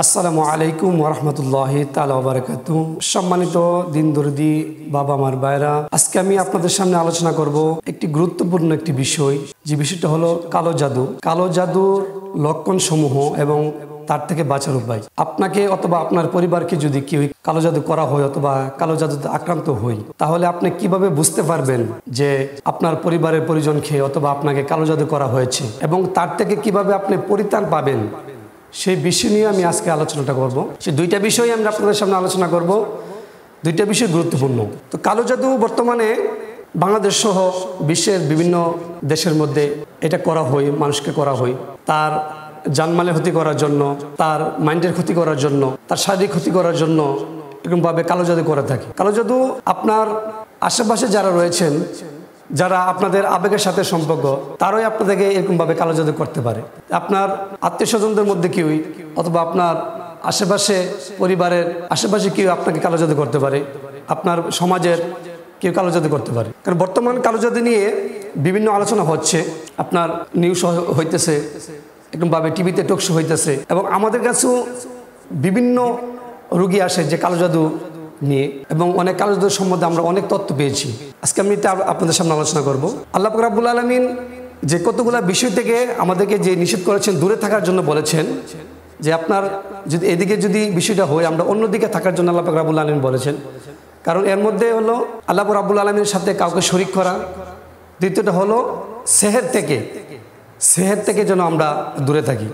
আসসালামু আলাইকুম ওয়া রাহমাতুল্লাহি তাআলা ওয়া বারাকাতুহু। সম্মানিত দিনদর্দি বাবা মার ভাইরা, আজকে আমি আপনাদের সামনে আলোচনা করব একটি গুরুত্বপূর্ণ একটি বিষয়, যে বিষয়টা হলো কালো জাদু। কালো জাদুর লক্ষণ সমূহ এবং তার থেকে বাঁচার উপায়। আপনাকে অথবা আপনার পরিবারকে যদি কেউ কালো জাদু করা হয় অথবা কালো জাদুতে আক্রান্ত হই, তাহলে আপনি কিভাবে বুঝতে পারবেন যে আপনার পরিবারের পরিজনকে অথবা আপনাকে কালো জাদু করা হয়েছে এবং তার থেকে কিভাবে আপনি পরিত্রাণ পাবেন, সেই বিষয় নিয়ে আমি আজকে আলোচনাটা করব। সেই দুইটা বিষয় আমরা আপনাদের সামনে আলোচনা করব। দুইটা বিষয় গুরুত্বপূর্ণ। তো কালো জাদু বর্তমানে বাংলাদেশ সহ বিশ্বের বিভিন্ন দেশের মধ্যে এটা করা হয়, মানুষকে করা হয় তার জানমালের ক্ষতি করার জন্য, তার মাইন্ডের ক্ষতি করার জন্য, তার শারীরিক ক্ষতি করার জন্য এরকমভাবে কালো জাদু করে থাকে। কালো জাদু আপনার আশেপাশে যারা রয়েছেন, যারা আপনাদের আবেগের সাথে সম্পর্ক, তারাই আপনাদেরকে এরকমভাবে কালো জাদু করতে পারে। আপনার আত্মীয় স্বজনদের মধ্যে কেউই অথবা আপনার আশেপাশে পরিবারের আশেপাশে কেউ আপনাকে কালো জাদু করতে পারে, আপনার সমাজের কেউ কালো জাদু করতে পারে। কারণ বর্তমান কালো জাদু নিয়ে বিভিন্ন আলোচনা হচ্ছে, আপনার নিউজ হইতেছে, এরকমভাবে টিভিতে টক শো হইতেছে এবং আমাদের কাছেও বিভিন্ন রোগী আসে যে কালো জাদু নিয়ে, এবং অনেক কালো জাদুর সম্বন্ধে আমরা অনেক তথ্য পেয়েছি। আজকে আমি এটা আপনাদের সামনে আলোচনা করব। আল্লাহ পাক রব্বুল আলামিন যে কতগুলা বিষয় থেকে আমাদেরকে যে নিষেধ করেছেন, দূরে থাকার জন্য বলেছেন, যে আপনার যদি এদিকে যদি বিষয়টা হয়, আমরা অন্যদিকে থাকার জন্য আল্লাহ পাক রব্বুল আলামিন বলেছেন। কারণ এর মধ্যে হলো আল্লাহ পাক রব্বুল আলামিনের সাথে কাউকে শরীক করা, দ্বিতীয়টা হলো সেহের থেকে যেন আমরা দূরে থাকি।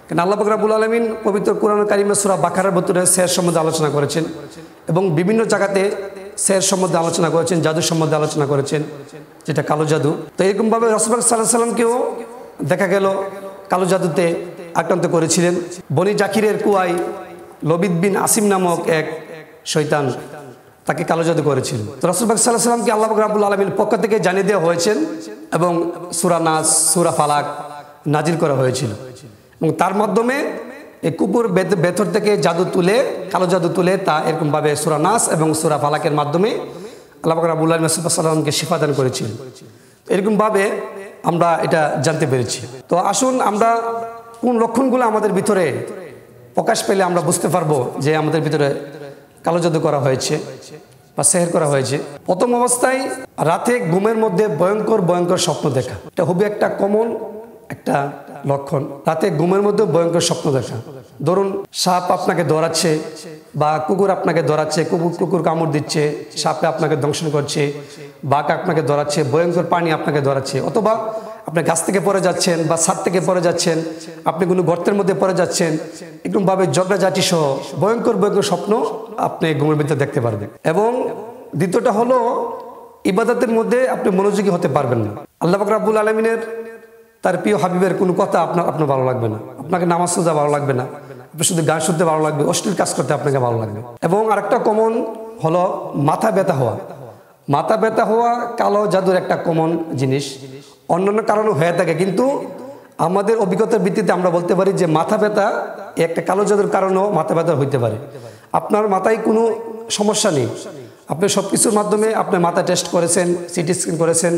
কারণ আল্লাহ পাক রব্বুল আলামিন পবিত্র কোরআন কারিমে সূরা বাকারার ভিতরে সেহের সম্বন্ধে আলোচনা করেছেন এবং বিভিন্ন জায়গাতে সেহের সম্বন্ধে আলোচনা করেছেন, জাদুর সম্বন্ধে আলোচনা করেছেন, যেটা কালো জাদু। তো এরকমভাবে রাসূল সাল্লাল্লাহু আলাইহি ওয়াসাল্লামকেও দেখা গেল কালো জাদুতে আক্রান্ত করেছিলেন। বনি জাকিরের কুয়ায় লবিদ বিন আসিম নামক এক শয়তান তাকে কালো জাদু করেছিল। তো রাসূল সাল্লাল্লাহু আলাইহি ওয়াসাল্লামকে আল্লাহ পাক রব্বুল আলামিনের পক্ষ থেকে জানিয়ে দেওয়া হয়েছেন এবং সূরা নাস, সূরা ফালাক নাজিল করা হয়েছিল এবং তার মাধ্যমে এই কুকুর ভেতর থেকে জাদু তুলে, কালো জাদু তুলে, তা এরকমভাবে সূরা নাস এবং সূরা ফালাকের মাধ্যমে আল্লাহ পাক রব্বুল আলামিন রাসূল সাল্লাল্লাহু আলাইহি ওয়াসাল্লামকে শিফা দান করেছিলেন। এরকমভাবে আমরা এটা জানতে পেরেছি। তো আসুন আমরা কোন লক্ষণগুলো আমাদের ভিতরে প্রকাশ পেলে আমরা বুঝতে পারবো যে আমাদের ভিতরে কালো জাদু করা হয়েছে বা সেহের করা হয়েছে। প্রথম অবস্থায় রাতে ঘুমের মধ্যে ভয়ঙ্কর স্বপ্ন দেখা, এটা খুবই একটা কমন একটা লক্ষণ। রাতে ঘুমের মধ্যে ভয়ঙ্কর স্বপ্ন দেখা, ধরুন সাপ আপনাকে দৌড়াচ্ছে বা কুকুর আপনাকে দৌড়াচ্ছে, কুকুর কামড় দিচ্ছে, সাপে আপনাকে দংশন করছে, বাঘ আপনাকে দৌড়াচ্ছে, ভয়ঙ্কর পানি আপনাকে দৌড়াচ্ছে, অথবা আপনি গাছ থেকে পড়ে যাচ্ছেন বা ছাদ থেকে পড়ে যাচ্ছেন, আপনি কোনো গর্তের মধ্যে পড়ে যাচ্ছেন, এরকমভাবে ঝগড়াঝাটি সহ ভয়ঙ্কর স্বপ্ন আপনি ঘুমের ভিতরে দেখতে পারবেন। এবং দ্বিতীয়টা হলো ইবাদতের মধ্যে আপনি মনোযোগী হতে পারবেন না। আল্লাহ পাক রব্বুল আলামিনের তার প্রিয় হাবিবের কোনো কথা আপনার ভালো লাগবে না, আপনাকে নামাজ রোজা ভালো লাগবে না, আপনি শুধু গান শুনতে ভালো লাগবে, অশ্লীল কাজ করতে আপনাকে ভালো লাগবে। এবং আরেকটা কমন হলো মাথা ব্যথা হওয়া কালো জাদুর একটা কমন জিনিস। অন্যান্য কারণে হয়ে থাকে, কিন্তু আমাদের অভিজ্ঞতার ভিত্তিতে আমরা বলতে পারি যে মাথা ব্যথা একটা কালো জাদুর কারণেও মাথা ব্যথা হইতে পারে। আপনার মাথায় কোনো সমস্যা নেই, আপনি সব কিছুর মাধ্যমে আপনার মাথা টেস্ট করেছেন, সিটি স্ক্যান করেছেন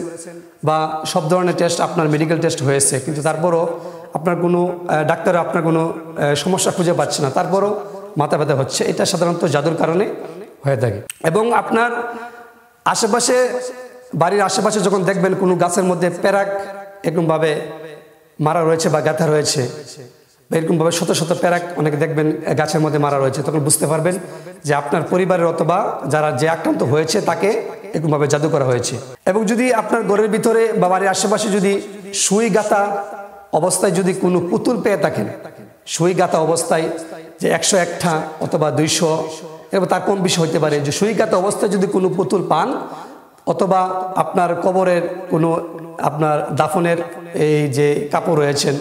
বা সব ধরনের টেস্ট আপনার মেডিকেল টেস্ট হয়েছে, কিন্তু তারপরও আপনার কোনো ডাক্তার আপনার কোনো সমস্যা খুঁজে পাচ্ছে না, তারপরও মাথা ব্যথা হচ্ছে। এটা সাধারণত জাদুর কারণে হয়ে থাকে। এবং আপনার আশেপাশে, বাড়ির আশেপাশে যখন দেখবেন কোনো গাছের মধ্যে প্যারাক এরকমভাবে মারা রয়েছে বা গাঁথা রয়েছে, এরকমভাবে শত শত প্যারাক অনেকে দেখবেন গাছের মধ্যে মারা রয়েছে, তখন বুঝতে পারবেন যে আপনার পরিবারের অথবা যারা যে আক্রান্ত হয়েছে তাকে এরকমভাবে জাদু করা হয়েছে। এবং যদি আপনার ঘরের ভিতরে বা বাড়ির আশেপাশে যদি সুই গাঁথা অবস্থায় যদি কোনো পুতুল পেয়ে থাকেন, সুই গাঁথা অবস্থায় যে 101টা অথবা 200 এবং তার কম বেশি হইতে পারে, যে সুই গাঁথা অবস্থায় যদি কোনো পুতুল পান, অথবা আপনার কবরের কোনো আপনার দাফনের এই যে কাপড় রয়েছেন,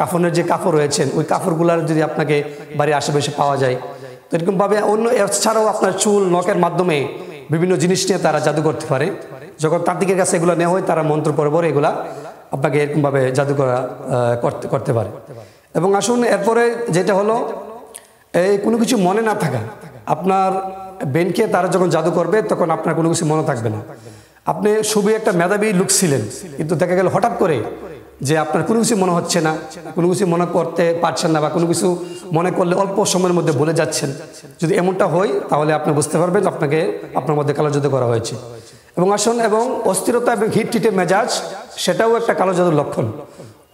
কাফনের যে কাপড় রয়েছেন, ওই কাপড়গুলার যদি আপনাকে বাড়ির আশেপাশে পাওয়া যায়, তো এরকমভাবে অন্য এছাড়াও আপনার চুল নখের মাধ্যমে বিভিন্ন জিনিস নিয়ে তারা জাদু করতে পারে। যখন তান্ত্রিকের কাছে এগুলো নেওয়া হয়, তারা মন্ত্র পরে এগুলা আপনাকে এরকমভাবে জাদু করতে পারে। এবং আসুন এরপরে যেটা হলো এই কোনো কিছু মনে না থাকা। আপনার ব্রেনকে তারা যখন জাদু করবে তখন আপনার কোনো কিছু মনে থাকবে না। আপনি খুবই একটা মেধাবী লোক ছিলেন, কিন্তু দেখা গেল হঠাৎ করে যে আপনার কোনো কিছু মনে হচ্ছে না, কোনো কিছু মনে করতে পারছেন না, বা কোনো কিছু মনে করলে অল্প সময়ের মধ্যে বলে যাচ্ছেন, যদি এমনটা হয় তাহলে আপনি বুঝতে পারবেন আপনাকে আপনার মধ্যে কালো জাদু করা হয়েছে। এবং আসুন, এবং অস্থিরতা এবং হিটটিটে মেজাজ, সেটাও একটা কালো জাদুর লক্ষণ।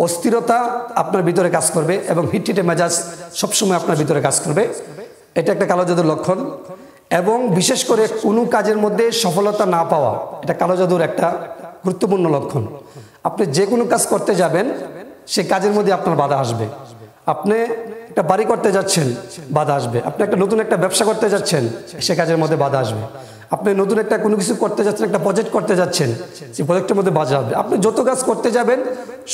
অস্থিরতা আপনার ভিতরে কাজ করবে এবং হিটটিটে মেজাজ সবসময় আপনার ভিতরে কাজ করবে, এটা একটা কালো জাদুর লক্ষণ। এবং বিশেষ করে কোনো কাজের মধ্যে সফলতা না পাওয়া, এটা কালো জাদুর একটা গুরুত্বপূর্ণ লক্ষণ। আপনি যে কোনো কাজ করতে যাবেন, সে কাজের মধ্যে আপনার বাধা আসবে। আপনি একটা বাড়ি করতে যাচ্ছেন, বাধা আসবে। আপনি একটা নতুন একটা ব্যবসা করতে যাচ্ছেন, সে কাজের মধ্যে বাধা আসবে। আপনি নতুন একটা কোনো কিছু করতে যাচ্ছেন, একটা প্রজেক্ট করতে যাচ্ছেন, সেই প্রজেক্টের মধ্যে বাধা আসবে। আপনি যত কাজ করতে যাবেন,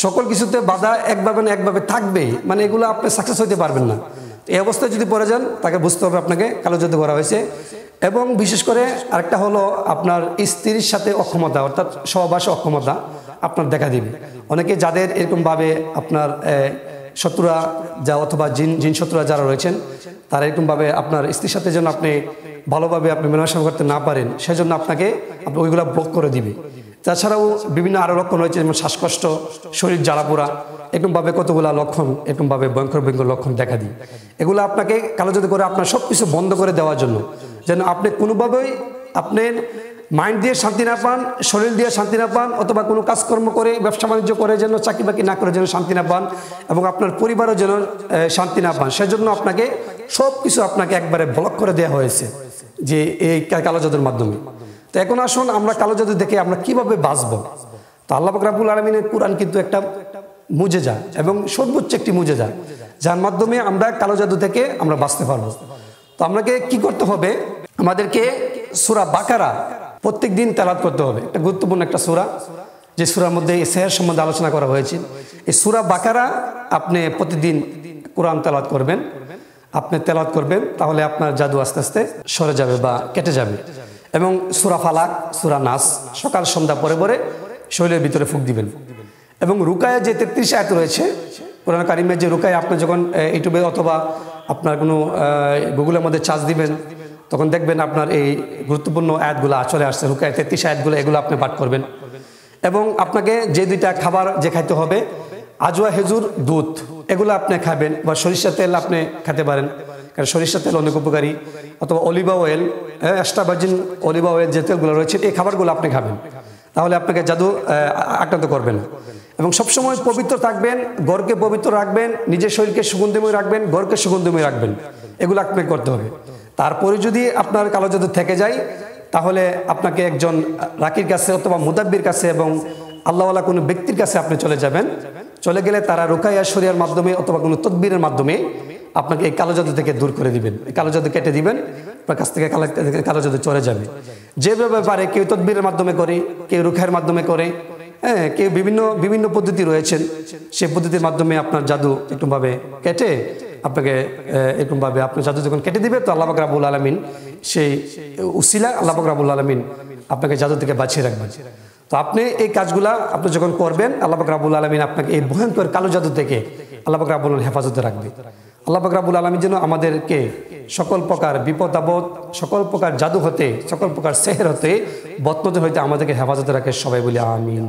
সকল কিছুতে বাধা একভাবে না একভাবে থাকবেই, মানে এগুলো আপনি সাকসেস হইতে পারবেন না। এই অবস্থায় যদি পড়ে যান, তাকে বুঝতে হবে আপনাকে কালো জাদু করা হয়েছে। এবং বিশেষ করে আরেকটা হলো আপনার স্ত্রীর সাথে অক্ষমতা, অর্থাৎ সহবাসে অক্ষমতা আপনার দেখা দিবে। অনেকে যাদের এরকমভাবে আপনার শত্রুরা যা অথবা জিন শত্রুরা যারা রয়েছেন, তারা এরকমভাবে আপনার স্ত্রীর সাথে যেন আপনি ভালোভাবে আপনি মেলামেশা করতে না পারেন, সেজন্য আপনাকে ওইগুলো ব্লক করে দিবে। তাছাড়াও বিভিন্ন আরও লক্ষণ রয়েছে, যেমন শ্বাসকষ্ট, শরীর জ্বালাপোড়া, এরকমভাবে কতগুলো লক্ষণ, এরকমভাবে ভয়ঙ্কর ভয়ঙ্কর লক্ষণ দেখা দিই। এগুলো আপনাকে কালো জাদু করে আপনার সব কিছু বন্ধ করে দেওয়ার জন্য, যেন আপনি কোনোভাবেই আপনার মাইন্ড দিয়ে শান্তি না পান, শরীর দিয়ে শান্তি না পান, অথবা কোনো কাজকর্ম করে ব্যবসা বাণিজ্য করে যেন চাকরি বাকরি না করে যেন শান্তি না পান, এবং আপনার পরিবারও যেন শান্তি না পান। সেজন্য আপনাকে সব কিছু আপনাকে একবারে ব্লক করে দেওয়া হয়েছে যে এই কালো জাদুর মাধ্যমে। তো এখন আসুন, আমরা কালো জাদু দেখে আমরা কিভাবে বাঁচবো। তো আল্লাহ পাক রব্বুল আলামিনের কুরআন কিন্তু একটা মুজেজা এবং সর্বোচ্চ একটি মুজেজা, যার মাধ্যমে আমরা কালো জাদু থেকে আমরা বাঁচতে পারবো। তো আমাকে কি করতে হবে? আমাদেরকে সূরা বাকারা প্রত্যেক দিন তেলাওয়াত করতে হবে। একটা গুরুত্বপূর্ণ একটা সূরা, যে সূরার মধ্যে এই সেহর সম্বন্ধে আলোচনা করা হয়েছে। এই সূরা বাকারা আপনি প্রতিদিন কোরআন তেলাওয়াত করবেন, আপনি তেলাওয়াত করবেন, তাহলে আপনার জাদু আস্তে আস্তে সরে যাবে বা কেটে যাবে। এবং সূরা ফালাক, সূরা নাস সকাল সন্ধ্যা পরে পরে শরীরের ভিতরে ফুঁক দিবেন। এবং রুকায়া যে 33 আয়াত রয়েছে কোরআন কারিমের, যে রুকায়া আপনি যখন ইউটিউবে অথবা আপনার কোনো গুগলের মধ্যে চার্জ দিবেন, তখন দেখবেন আপনার এই গুরুত্বপূর্ণ আয়াতগুলো চলে আসছে, রুকায়া 33 আয়াতগুলো, এগুলো আপনি পাঠ করবেন। এবং আপনাকে যে দুইটা খাবার যে খাইতে হবে, আজওয়া, খেজুর, দুধ, এগুলো আপনি খাবেন, বা সরিষার তেল আপনি খেতে পারেন, কারণ সরিষার তেল অনেক উপকারী, অথবা Aliva oil, extra virgin Aliva oil, যে তেলগুলো রয়েছে, এই খাবারগুলো আপনি খাবেন, তাহলে আপনাকে জাদু আক্রান্ত করবে না। এবং সবসময় পবিত্র থাকবেন, ঘরকে পবিত্র রাখবেন, নিজের শরীরকে সুগন্ধিময় রাখবেন, ঘরকে সুগন্ধিময় রাখবেন, এগুলো আপনাকে করতে হবে। তারপরে যদি আপনার কালো জাদু থেকে যায়, তাহলে আপনাকে একজন রাকির কাছে অথবা মুদাব্বির কাছে এবং আল্লাহওয়ালা কোনো ব্যক্তির কাছে আপনি চলে যাবেন। চলে গেলে তারা রুকাইয়া শরিয়ার মাধ্যমে অথবা কোনো তদবিরের মাধ্যমে আপনাকে এই কালো জাদু থেকে দূর করে দিবেন, এই কালো জাদু কেটে দিবেন, আপনার কাছ থেকে কালো জাদু চলে যাবে। যেভাবে পারে, কেউ তদবিরের মাধ্যমে করে, কেউ রুখায়ের মাধ্যমে করে, হ্যাঁ, কেউ বিভিন্ন পদ্ধতি রয়েছেন, সেই পদ্ধতির মাধ্যমে আপনার জাদু একটুভাবে কেটে আপনাকে এরকমভাবে আপনার জাদু যখন কেটে দিবে, তো আল্লাহ পাক রব্বুল আলামিন সেই উসিলা আল্লাহ পাক রব্বুল আলামিন আপনাকে জাদু থেকে বাঁচিয়ে রাখবেন। তো আপনি এই কাজগুলা আপনি যখন করবেন, আল্লাহ পাক রব্বুল আলামিন আপনাকে এই ভয়ঙ্কর কালো জাদু থেকে আল্লাহ পাক রব্বুল আলামিন হেফাজতে রাখবে। আল্লাহ পাক রব্বুল আলামিন যেন আমাদেরকে সকল প্রকার বিপদ আপদ, সকল প্রকার জাদু হতে, সকল প্রকার সেহের হতে, বদনজর হইতে আমাদেরকে হেফাজতে রাখে। সবাই বলি আমিন।